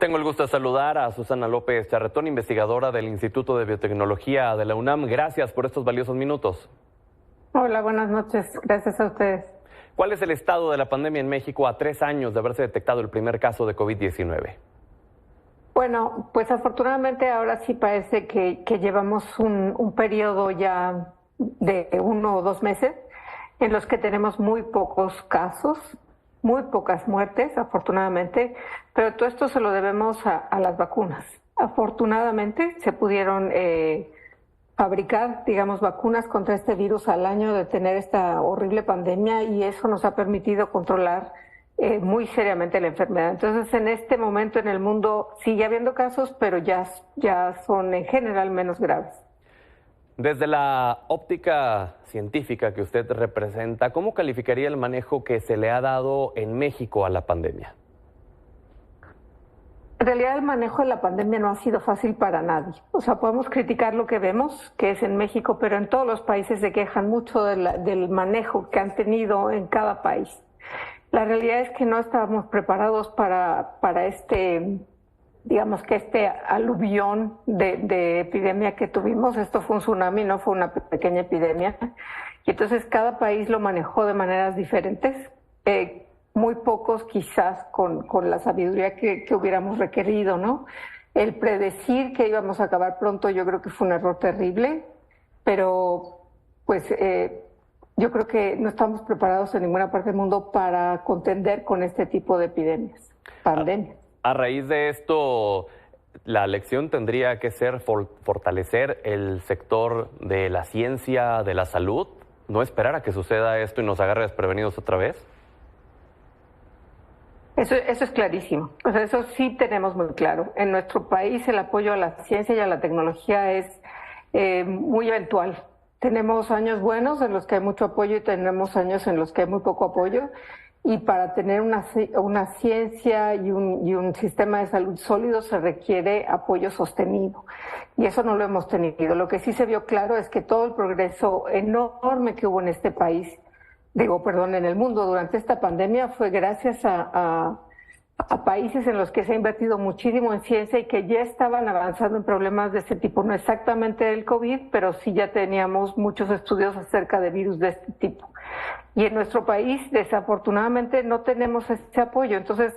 Tengo el gusto de saludar a Susana López Charretón, investigadora del Instituto de Biotecnología de la UNAM. Gracias por estos valiosos minutos. Hola, buenas noches. Gracias a ustedes. ¿Cuál es el estado de la pandemia en México a 3 años de haberse detectado el primer caso de COVID-19? Bueno, pues afortunadamente ahora sí parece que llevamos un periodo ya de 1 o 2 meses en los que tenemos muy pocos casos, muy pocas muertes, afortunadamente, pero todo esto se lo debemos a las vacunas. Afortunadamente se pudieron fabricar, digamos, vacunas contra este virus al año de tener esta horrible pandemia, y eso nos ha permitido controlar muy seriamente la enfermedad. Entonces, en este momento en el mundo sigue habiendo casos, pero ya son en general menos graves. Desde la óptica científica que usted representa, ¿cómo calificaría el manejo que se le ha dado en México a la pandemia? En realidad el manejo de la pandemia no ha sido fácil para nadie. O sea, podemos criticar lo que vemos, que es en México, pero en todos los países se quejan mucho del manejo que han tenido en cada país. La realidad es que no estábamos preparados para este, digamos que este aluvión de epidemia que tuvimos. Esto fue un tsunami, no fue una pequeña epidemia. Y entonces cada país lo manejó de maneras diferentes. Muy pocos quizás con la sabiduría que hubiéramos requerido, ¿no? El predecir que íbamos a acabar pronto yo creo que fue un error terrible, pero pues yo creo que no estamos preparados en ninguna parte del mundo para contender con este tipo de pandemias. A raíz de esto, la lección tendría que ser fortalecer el sector de la ciencia, de la salud, no esperar a que suceda esto y nos agarre desprevenidos otra vez. Eso es clarísimo, o sea, eso sí tenemos muy claro. En nuestro país el apoyo a la ciencia y a la tecnología es muy eventual. Tenemos años buenos en los que hay mucho apoyo y tenemos años en los que hay muy poco apoyo, y para tener una ciencia y un sistema de salud sólido se requiere apoyo sostenido, y eso no lo hemos tenido. Lo que sí se vio claro es que todo el progreso enorme que hubo en este país, en el mundo durante esta pandemia, fue gracias a países en los que se ha invertido muchísimo en ciencia y que ya estaban avanzando en problemas de ese tipo, no exactamente del COVID, pero sí ya teníamos muchos estudios acerca de virus de este tipo. Y en nuestro país, desafortunadamente, no tenemos ese apoyo. Entonces,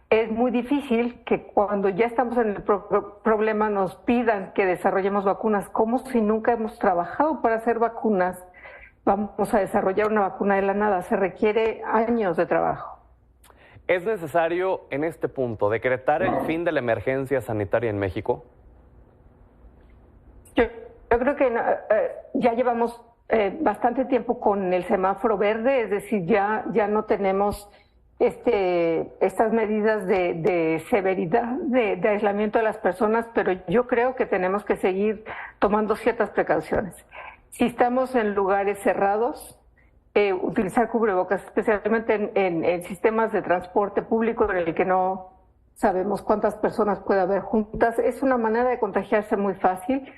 es muy difícil que cuando ya estamos en el problema nos pidan que desarrollemos vacunas, como si nunca hemos trabajado para hacer vacunas. Vamos a desarrollar una vacuna de la nada, se requiere años de trabajo. ¿Es necesario en este punto decretar el fin de la emergencia sanitaria en México? Yo creo que ya llevamos bastante tiempo con el semáforo verde, es decir, ya no tenemos estas medidas de severidad, de aislamiento de las personas, pero yo creo que tenemos que seguir tomando ciertas precauciones. Si estamos en lugares cerrados, utilizar cubrebocas, especialmente en sistemas de transporte público en el que no sabemos cuántas personas puede haber juntas, es una manera de contagiarse muy fácil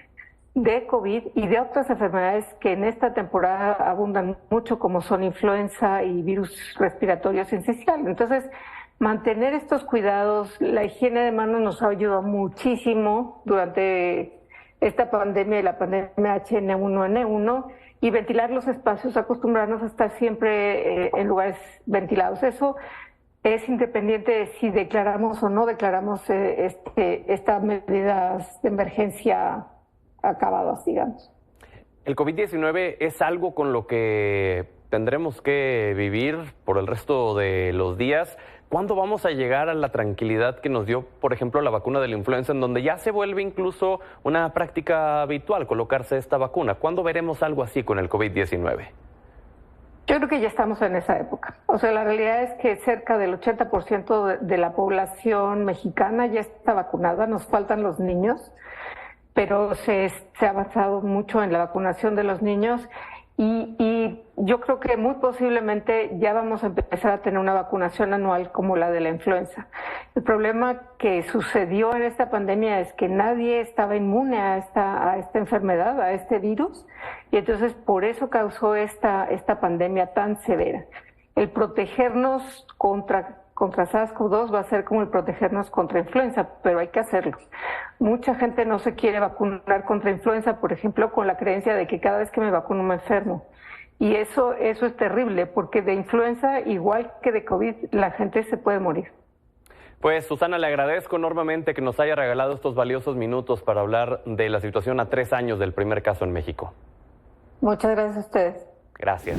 de COVID y de otras enfermedades que en esta temporada abundan mucho, como son influenza y virus respiratorios sincicial. Entonces, mantener estos cuidados, la higiene de manos nos ha ayudado muchísimo durante esta pandemia y la pandemia H1N1, y ventilar los espacios, acostumbrarnos a estar siempre en lugares ventilados. Eso es independiente de si declaramos o no declaramos estas medidas de emergencia acabadas, digamos. ¿El COVID-19 es algo con lo que tendremos que vivir por el resto de los días? ¿Cuándo vamos a llegar a la tranquilidad que nos dio, por ejemplo, la vacuna de la influenza, en donde ya se vuelve incluso una práctica habitual colocarse esta vacuna? ¿Cuándo veremos algo así con el COVID-19? Yo creo que ya estamos en esa época. O sea, la realidad es que cerca del 80% de la población mexicana ya está vacunada, nos faltan los niños, pero se ha avanzado mucho en la vacunación de los niños. Y yo creo que muy posiblemente ya vamos a empezar a tener una vacunación anual como la de la influenza. El problema que sucedió en esta pandemia es que nadie estaba inmune a esta enfermedad, a este virus, y entonces por eso causó esta pandemia tan severa. El protegernos contra contra SARS-CoV-2 va a ser como el protegernos contra influenza, pero hay que hacerlo. Mucha gente no se quiere vacunar contra influenza, por ejemplo, con la creencia de que cada vez que me vacuno me enfermo. Y eso es terrible, porque de influenza, igual que de COVID, la gente se puede morir. Pues Susana, le agradezco enormemente que nos haya regalado estos valiosos minutos para hablar de la situación a 3 años del primer caso en México. Muchas gracias a ustedes. Gracias.